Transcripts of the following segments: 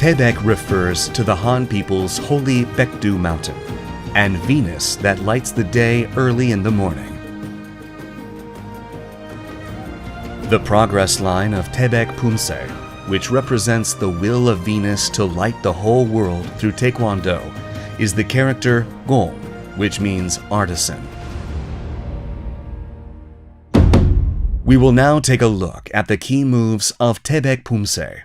Taebaek refers to the Han people's holy Baekdu mountain and Venus that lights the day early in the morning. The progress line of Taebaek Pumse, which represents the will of Venus to light the whole world through Taekwondo, is the character Gong, which means artisan. We will now take a look at the key moves of Taebaek Pumse.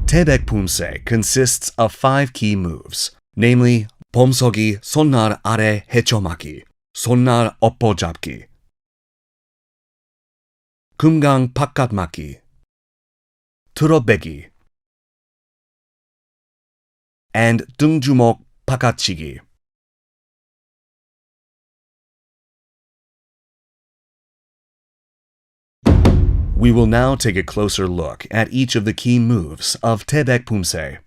Taebaek Pumse consists of 5 key moves, namely 범서기 손날 아래 헤쳐막기, 손날 엎어잡기, 금강 바깥막기, 틀어빼기, and 등주먹 바깥치기. We will now take a closer look at each of the key moves of Taebaek Pumse.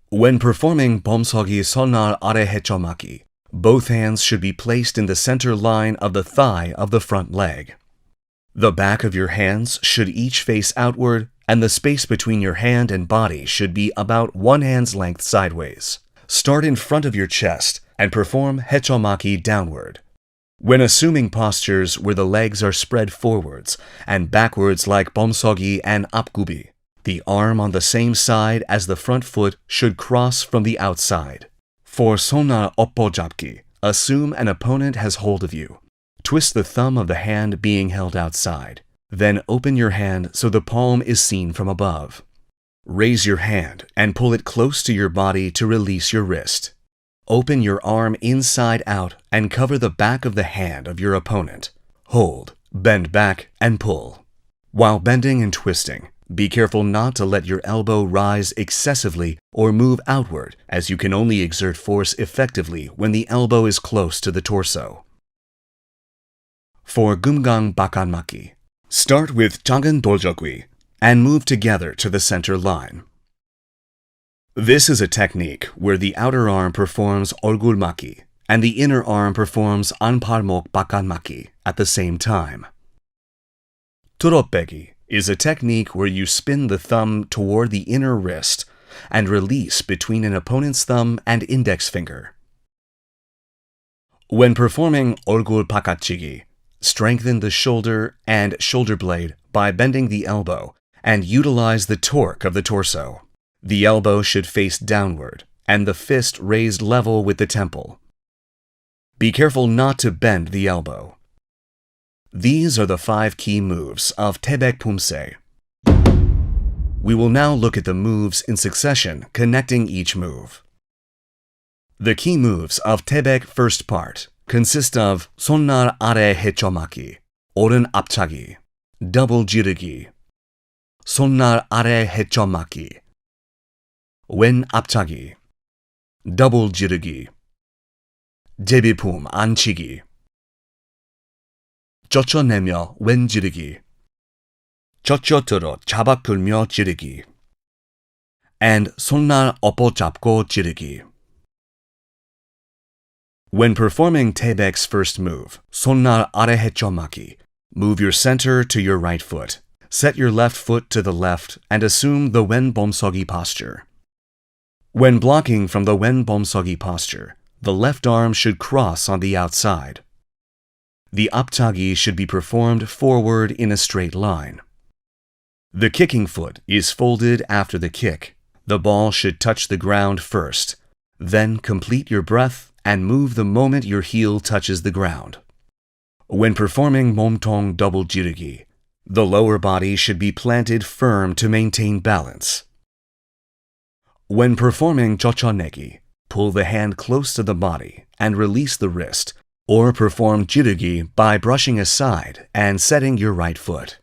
When performing 범서기 손날 아래 헤쳐막기, both hands should be placed in the center line of the thigh of the front leg. The back of your hands should each face outward, and the space between your hand and body should be about 1 hand's length sideways. Start in front of your chest and perform 헤쳐막기 downward. When assuming postures where the legs are spread forwards and backwards like 범서기 and 앞구비, the arm on the same side as the front foot should cross from the outside. For 손날 엎어잡기, assume an opponent has hold of you. Twist the thumb of the hand being held outside. Then open your hand so the palm is seen from above. Raise your hand and pull it close to your body to release your wrist. Open your arm inside out and cover the back of the hand of your opponent. Hold, bend back, and pull. While bending and twisting, be careful not to let your elbow rise excessively or move outward, as you can only exert force effectively when the elbow is close to the torso. For 금강 바깥막기, start with 작은 돌적기 and move together to the center line. This is a technique where the outer arm performs 얼굴막기 and the inner arm performs 안팔목 바깥막기 at the same time. 틀어빼기 is a technique where you spin the thumb toward the inner wrist and release between an opponent's thumb and index finger. When performing 얼굴 바깥치기, strengthen the shoulder and shoulder blade by bending the elbow and utilize the torque of the torso. The elbow should face downward and the fist raised level with the temple. Be careful not to bend the elbow. These are the 5 key moves of Taebaek Pumse. We will now look at the moves in succession connecting each move. The key moves of Taebaek first part consist of 손날 아래 헤쳐막기, 오른 앞차기, double 지르기, 손날 아래 헤쳐막기, 왼 앞차기, double 지르기, 제비품 안치기, 젖혀내며 왼 지르기, 젖혀들어 잡아 끌며 지르기, and 손날 엎어잡고 지르기. When performing Taebaek's first move, 손날 아래 헤쳐막기, move your center to your right foot. Set your left foot to the left and assume the wen 범서기 posture. When blocking from the wen 범서기 posture, the left arm should cross on the outside. The 앞차기 should be performed forward in a straight line. The kicking foot is folded after the kick. The ball should touch the ground first, Then complete your breath and move the moment your heel touches the ground. When performing 몸통 double jirugi, the lower body should be planted firm to maintain balance. When performing jochonegi, pull the hand close to the body and release the wrist, or perform jirugi by brushing aside and setting your right foot.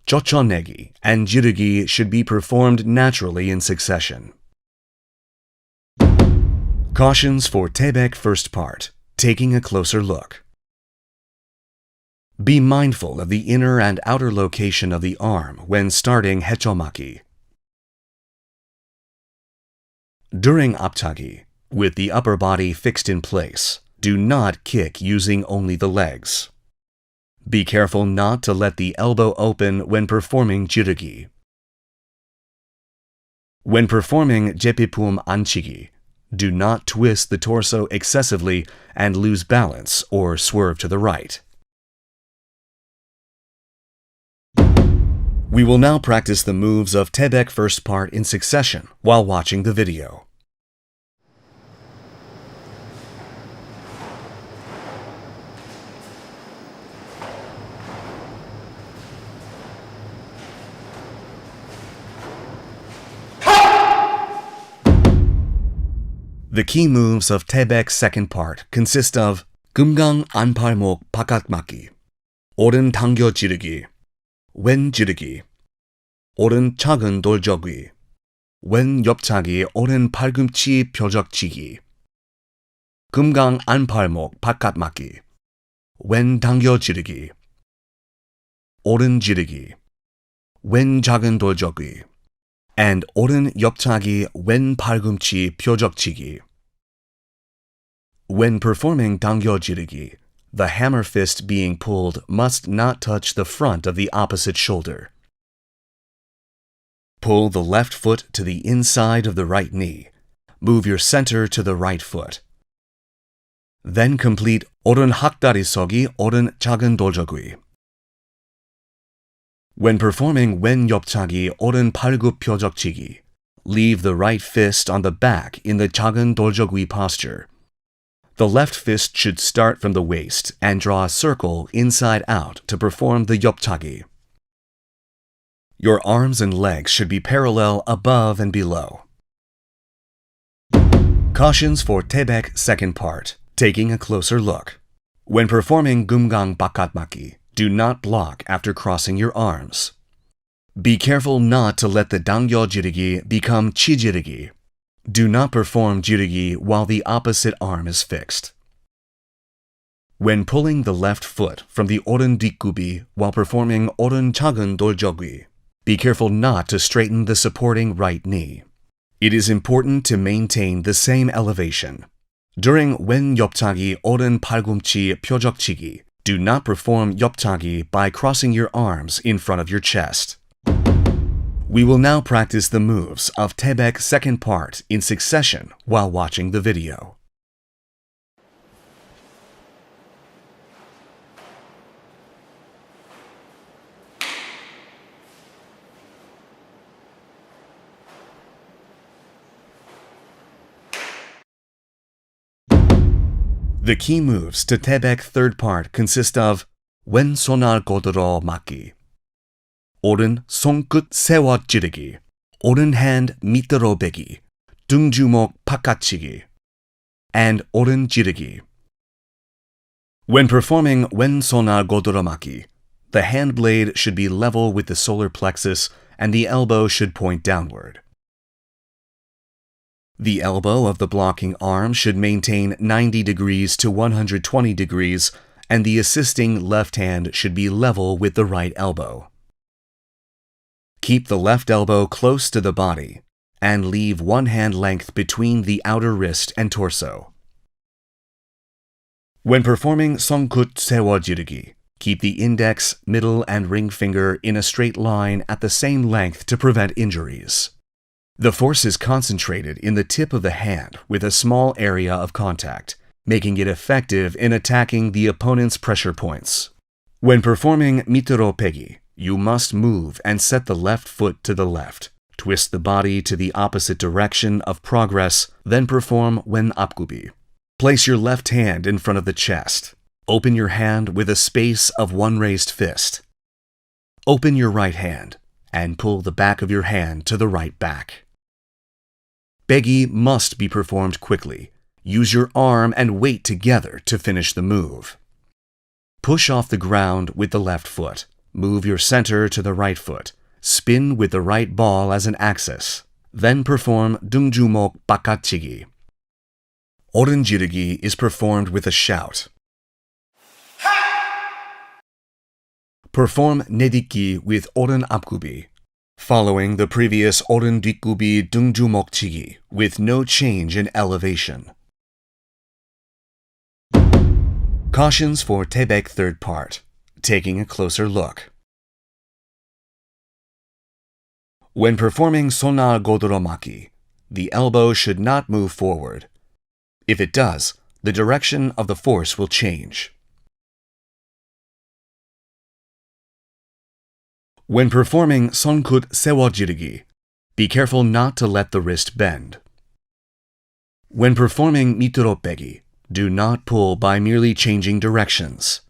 Jochonegi and jirugi should be performed naturally in succession. Cautions for Taebaek first part, taking a closer look. Be mindful of the inner and outer location of the arm when starting hechomaki. During aptagi, with the upper body fixed in place, do not kick using only the legs. Be careful not to let the elbow open when performing jirugi. When performing jeppipum anchigi, do not twist the torso excessively and lose balance or swerve to the right. We will now practice the moves of Taebaek first part in succession while watching the video. The key moves of Taebaek's second part consist of 금강 안팔목 바깥막기, 오른 당겨 지르기, 왼 지르기, 오른 작은 돌저기, 왼 옆차기 오른 팔꿈치 표적치기, 금강 안팔목 바깥막기, 왼 당겨 지르기, 오른 지르기, 왼 작은 돌저기, and 오른 옆차기 왼 팔꿈치 표적치기. When performing 당겨 지르기, the hammer fist being pulled must not touch the front of the opposite shoulder. Pull the left foot to the inside of the right knee. Move your center to the right foot. Then complete 오른 학다리 서기 오른 작은 돌저기. When performing 왼 옆차기 오른 팔굽 표적치기, leave the right fist on the back in the 작은 돌저기 posture. The left fist should start from the waist and draw a circle inside out to perform the 옆차기. Your arms and legs should be parallel above and below. Cautions for Taebaek second part, taking a closer look. When performing 금강 바깥막기, do not block after crossing your arms. Be careful not to let the 당겨 지르기 become 치지르기. Do not perform jirugi while the opposite arm is fixed. When pulling the left foot from the 오른 뒷굽이 while performing 오른 작은 돌저기, be careful not to straighten the supporting right knee. It is important to maintain the same elevation. During 왼 옆차기 오른 팔꿈치 표적치기, do not perform 옆차기 by crossing your arms in front of your chest. We will now practice the moves of Taebaek's second part in succession while watching the video. The key moves to Taebaek's third part consist of 왼손을 godoro 막기, 오른 손끝 세워 찌르기, 오른 hand 밑으로 베기, 등주먹 바깥치기, and 오른 지르기. When performing 왼손을 godoromaki, the hand blade should be level with the solar plexus and the elbow should point downward. The elbow of the blocking arm should maintain 90 degrees to 120 degrees, and the assisting left hand should be level with the right elbow. Keep the left elbow close to the body and leave one hand length between the outer wrist and torso. When performing 손끝 세워 지르기, keep the index, middle, and ring finger in a straight line at the same length to prevent injuries. The force is concentrated in the tip of the hand with a small area of contact, making it effective in attacking the opponent's pressure points. When performing 밑으로 빼기, you must move and set the left foot to the left. Twist the body to the opposite direction of progress, then perform wen apgubi. Place your left hand in front of the chest. Open your hand with a space of one raised fist. Open your right hand and pull the back of your hand to the right back. Baegi must be performed quickly. Use your arm and weight together to finish the move. Push off the ground with the left foot. Move your center to the right foot. Spin with the right ball as an axis. Then perform dungjumok bakatchigi. Oren-jirugi is performed with a shout. Perform nediki with oren apgubi, following the previous oren 뒷구비 dungjumokchigi with no change in elevation. Cautions for Taebaek third part. Taking a closer look. When performing Sonnar Godoromaki, the elbow should not move forward. If it does, the direction of the force will change. When performing Sonkut Sewojirugi, be careful not to let the wrist bend. When performing Mituropegi, do not pull by merely changing directions.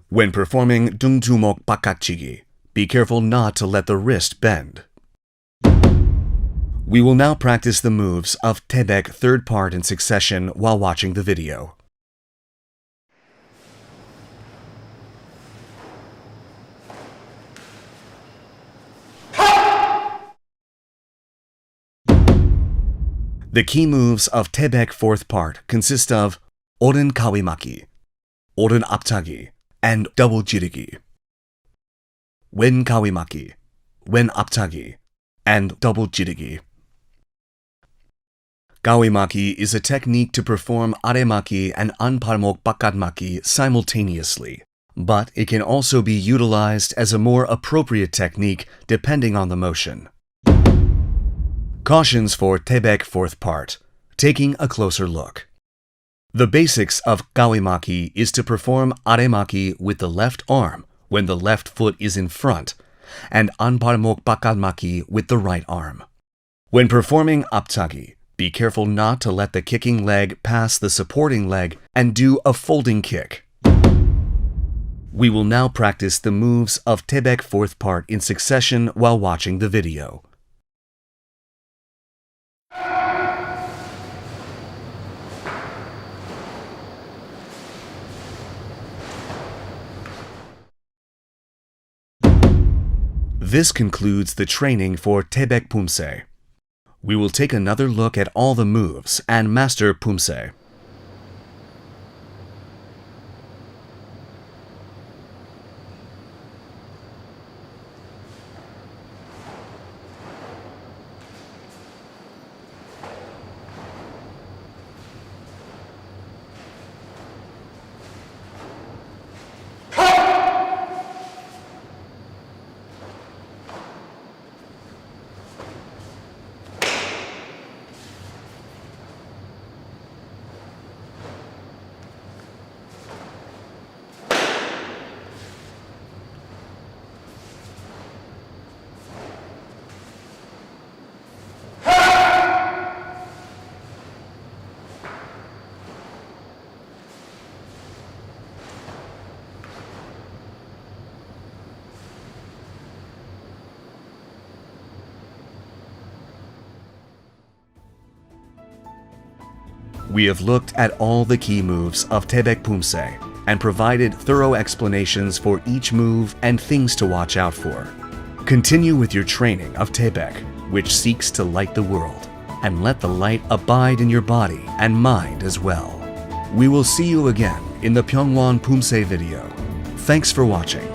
When performing Dungjumok Bakatchigi, be careful not to let the wrist bend. We will now practice the moves of Taebaek third part in succession while watching the video. The key moves of Taebaek fourth part consist of oren kawimaki, oren aptagi, and double jirugi. Wen kawimaki, wen aptagi, and double jirugi. Kawimaki is a technique to perform aremaki and anparmok bakatmaki simultaneously, but it can also be utilized as a more appropriate technique depending on the motion. Cautions for Taebaek fourth part. Taking a closer look. The basics of kawimaki is to perform aremaki with the left arm when the left foot is in front, and anparmok bakatmaki with the right arm. When performing aptagi, be careful not to let the kicking leg pass the supporting leg and do a folding kick. We will now practice the moves of Taebaek fourth part in succession while watching the video. This concludes the training for Taebaek Pumse. We will take another look at all the moves and master Pumse. We have looked at all the key moves of Taebaek Pumse and provided thorough explanations for each move and things to watch out for. Continue with your training of Taebaek, which seeks to light the world, and let the light abide in your body and mind as well. We will see you again in the Pyeongwon Pumse video. Thanks for watching.